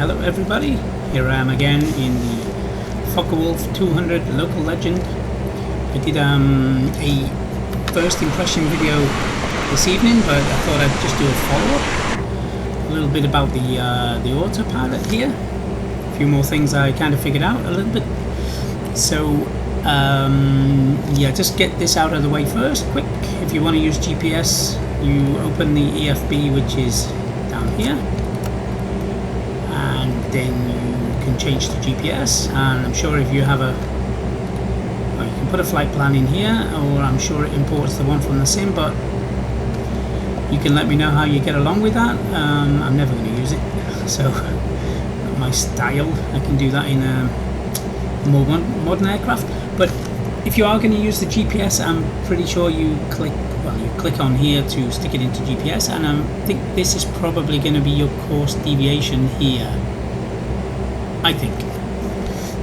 Hello everybody, here I am again in the Focke Wulf 200 local legend. I did a first impression video this evening, but I thought I'd just do a follow-up. A little bit about the autopilot here. A few more things I kind of figured out a little bit. So yeah, just get this out of the way first, quick. If you want to use GPS, you open the EFB, which is down here. Then you can change to GPS, and I'm sure if you have you can put a flight plan in here, or I'm sure it imports the one from the sim, but you can let me know how you get along with that. I'm never going to use it, so not my style. I can do that in a more modern aircraft, but if you are going to use the GPS, I'm pretty sure you click on here to stick it into GPS, and I think this is probably going to be your course deviation here, I think.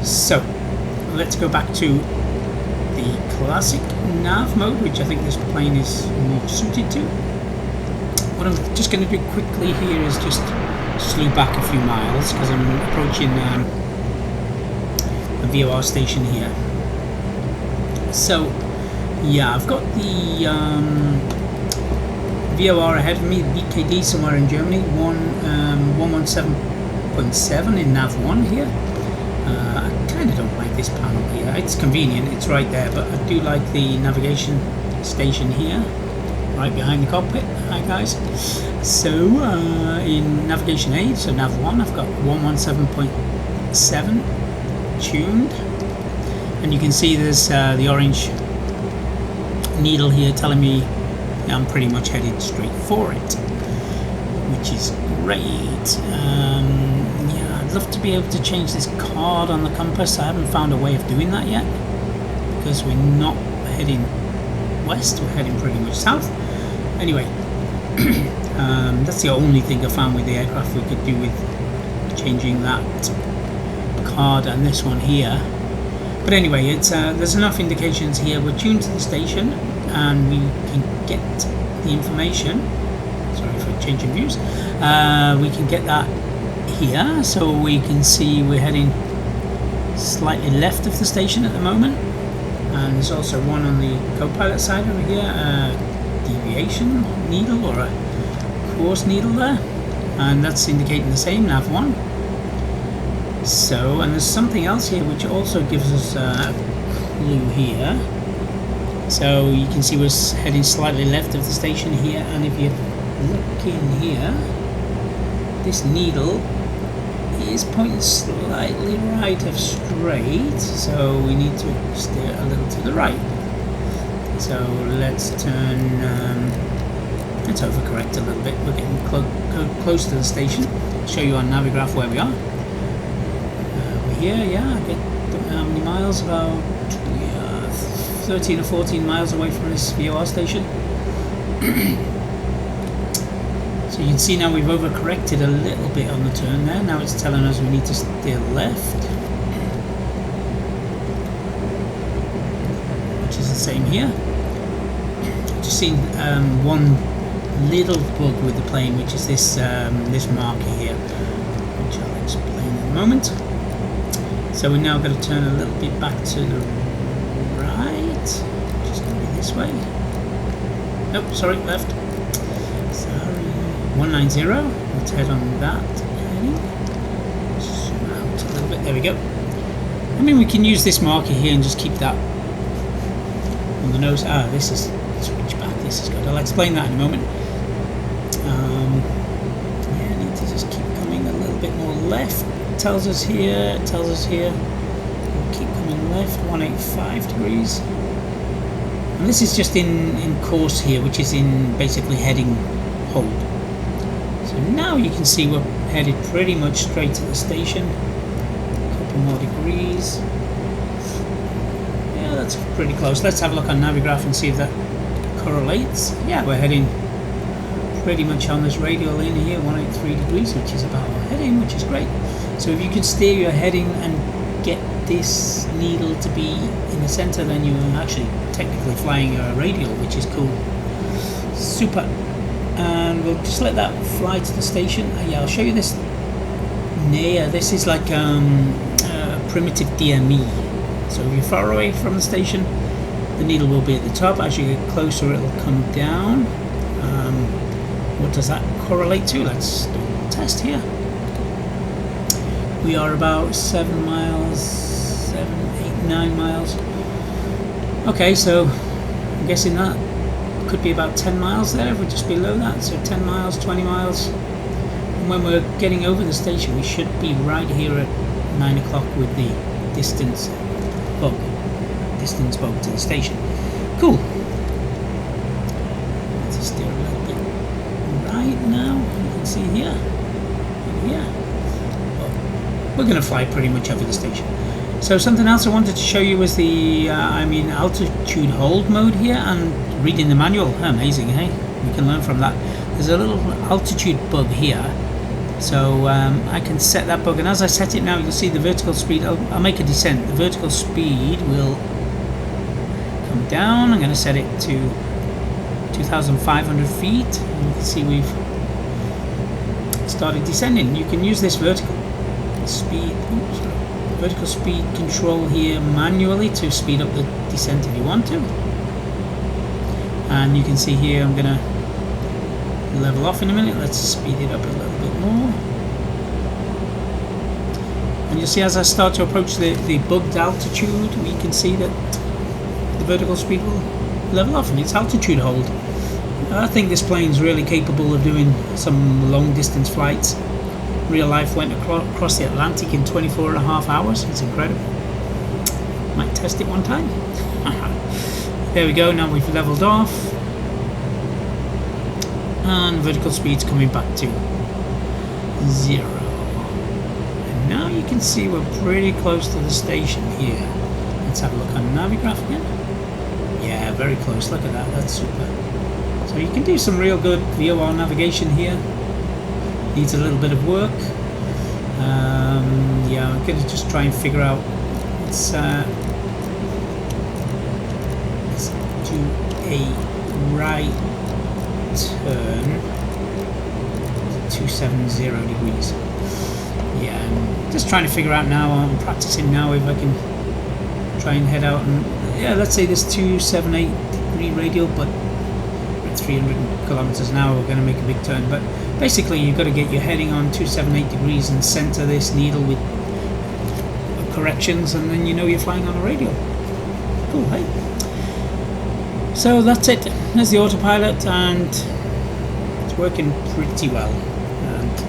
So let's go back to the classic nav mode, which I think this plane is more suited to. What I'm just going to do quickly here is just slew back a few miles because I'm approaching a VOR station here. So yeah, I've got the VOR ahead of me, BKD somewhere in Germany, 117.7 in nav 1 here. I kind of don't like this panel here. It's convenient, it's right there, but I do like the navigation station here, right behind the cockpit. Hi guys. So in navigation aid, so nav 1, I've got 117.7 tuned, and you can see there's the orange needle here telling me I'm pretty much headed straight for it, which is great. Yeah, I'd love to be able to change this card on the compass. I haven't found a way of doing that yet, because we're not heading west, we're heading pretty much south. Anyway, that's the only thing I found with the aircraft we could do with changing that card and this one here. But anyway, it's there's enough indications here. We're tuned to the station, and we can get the information. Sorry for changing views. We can get that here, so we can see we're heading slightly left of the station at the moment, and there's also one on the co-pilot side over here, a deviation needle or a course needle there, and that's indicating the same, nav 1. So, and there's something else here which also gives us a clue here. So you can see we're heading slightly left of the station here, and if you look in here, this needle is pointing slightly right of straight, so we need to steer a little to the right. So let's turn, let's overcorrect a little bit. We're getting close to the station. I'll show you on Navigraph where we are. We're here, yeah, I get how many miles? About 13 or 14 miles away from this VOR station. So you can see now we've overcorrected a little bit on the turn there. Now it's telling us we need to steer left, which is the same here. I've just seen one little bug with the plane, which is this this marker here, which I'll explain in a moment. So we're now going to turn a little bit back to the right, which is going to be this way. Nope, sorry, left. Sorry, 190. Let's head on that heading. Zoom out a little bit. There we go. I mean, we can use this marker here and just keep that on the nose. Ah, this is switch back. This is good. I'll explain that in a moment. Yeah, I need to just keep coming a little bit more left. It tells us here. It tells us here. We'll keep coming left. 185 degrees. And this is just in course here, which is in basically heading hold. So now you can see we're headed pretty much straight to the station. A couple more degrees. Yeah, that's pretty close. Let's have a look on Navigraph and see if that correlates. Yeah, we're heading pretty much on this radial in here, 183 degrees, which is about our heading, which is great. So if you can steer your heading and get this needle to be in the center, then you're actually technically flying a radial, which is cool. Super. And we'll just let that fly to the station. Yeah, I'll show you this near. This is like a primitive DME. So if you're far away from the station, the needle will be at the top. As you get closer, it'll come down. What does that correlate to? Let's do a little test here. We are about 7 miles, 7, 8, 9 miles. Okay, so I'm guessing that could be about 10 miles there. We're just below that, so 10 miles, 20 miles. And when we're getting over the station, we should be right here at 9 o'clock with the distance bug to the station. Cool. Let's just steer a little bit right now. You can see here. Well, we're going to fly pretty much over the station. So something else I wanted to show you was the altitude hold mode here, and reading the manual. Amazing, hey? We can learn from that. There's a little altitude bug here, so I can set that bug, and as I set it now, you'll see the vertical speed. I'll make a descent. The vertical speed will come down. I'm going to set it to 2,500 feet, and you can see we've started descending. You can use this vertical speed control here manually to speed up the descent if you want to. And you can see here I'm going to level off in a minute. Let's speed it up a little bit more. And you'll see as I start to approach the bugged altitude, we can see that the vertical speed will level off, and it's altitude hold. I think this plane's really capable of doing some long distance flights. Real life went across the Atlantic in 24.5 hours. It's incredible. Might test it one time. There we go. Now we've leveled off, and vertical speed's coming back to 0. And now you can see we're pretty close to the station here. Let's have a look on Navigraph again. Yeah, very close. Look at that. That's super. So you can do some real good VOR navigation here. Needs a little bit of work. Yeah, I'm going to just try and figure out. Let's do a right turn to 270 degrees. Yeah, I'm just trying to figure out now. I'm practicing now if I can try and head out, and yeah, let's say this 278 degree radial, but at 300 kilometers an hour we're going to make a big turn. But basically you've got to get your heading on 278 degrees and center this needle with corrections, and then you know you're flying on a radial. Cool, hey? So that's it. There's the autopilot, and it's working pretty well, and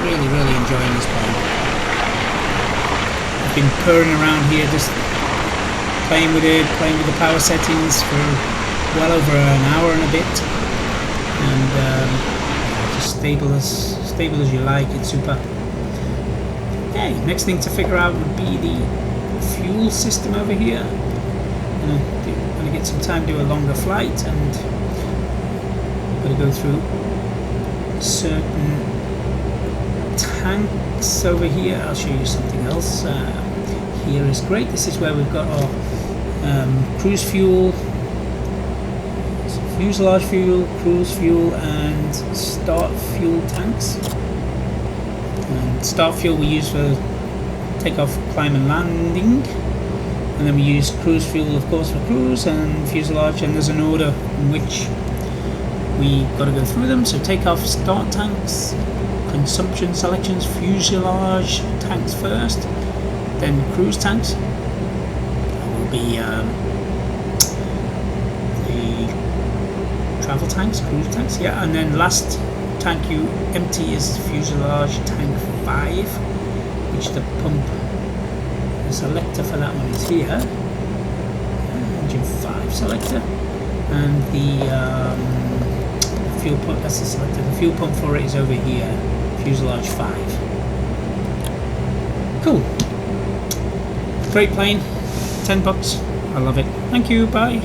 really enjoying this plane. I've been purring around here, just playing with the power settings for well over an hour and a bit, and just stable as you like. It's super. Okay, next thing to figure out would be the fuel system over here. I'm gonna get some time to do a longer flight, and I'm gonna go through certain tanks over here. I'll show you something else. Here is great. This is where we've got our cruise fuel, fuselage fuel, cruise fuel, and start fuel tanks. And start fuel we use for takeoff, climb and landing, and then we use cruise fuel of course for cruise, and fuselage, and there's an order in which we've got to go through them. So takeoff start tanks, consumption selections, fuselage tanks first, then cruise tanks. That will be the travel tanks, cruise tanks, yeah, and then last tank you empty is fuselage tank 5, which the pump, the selector for that one is here, engine 5 selector, and the fuel pump, that's the selector, the fuel pump for it is over here, fuselage 5. Cool. Great plane, $10. I love it. Thank you, bye.